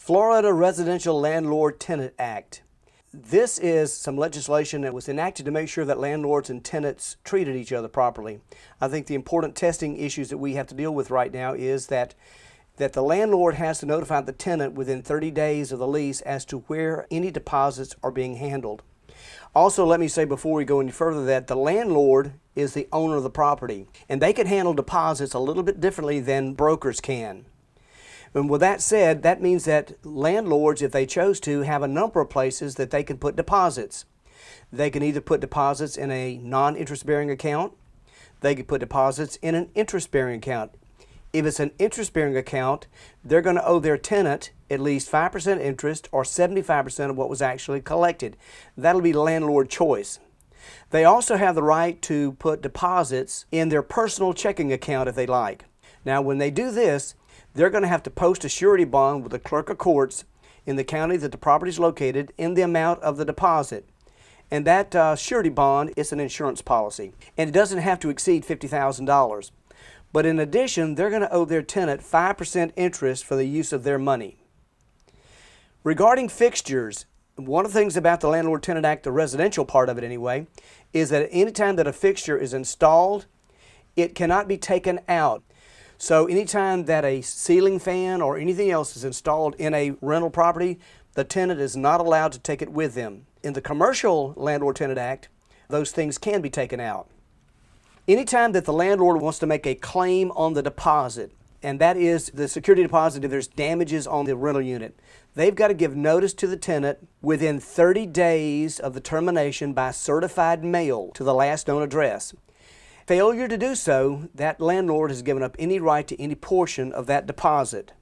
Florida Residential Landlord Tenant Act. This is some legislation that was enacted to make sure that landlords and tenants treated each other properly. I think the important testing issues that we have to deal with right now is that the landlord has to notify the tenant within 30 days of the lease as to where any deposits are being handled. Also, let me say before we go any further that the landlord is the owner of the property, and they can handle deposits a little bit differently than brokers can. And with that said, that means that landlords, if they chose to, have a number of places that they can put deposits. They can either put deposits in a non-interest-bearing account. They can put deposits in an interest-bearing account. If it's an interest-bearing account, they're going to owe their tenant at least 5% interest or 75% of what was actually collected. That'll be landlord choice. They also have the right to put deposits in their personal checking account if they like. Now, when they do this, they're going to have to post a surety bond with the clerk of courts in the county that the property is located in the amount of the deposit. And that surety bond is an insurance policy. And it doesn't have to exceed $50,000. But in addition, they're going to owe their tenant 5% interest for the use of their money. Regarding fixtures, one of the things about the Landlord Tenant Act, the residential part of it anyway, is that any time that a fixture is installed, it cannot be taken out. So anytime that a ceiling fan or anything else is installed in a rental property, the tenant is not allowed to take it with them. In the Commercial Landlord Tenant Act, those things can be taken out. Anytime that the landlord wants to make a claim on the deposit, and that is the security deposit if there's damages on the rental unit, they've got to give notice to the tenant within 30 days of the termination by certified mail to the last known address. Failure to do so, that landlord has given up any right to any portion of that deposit.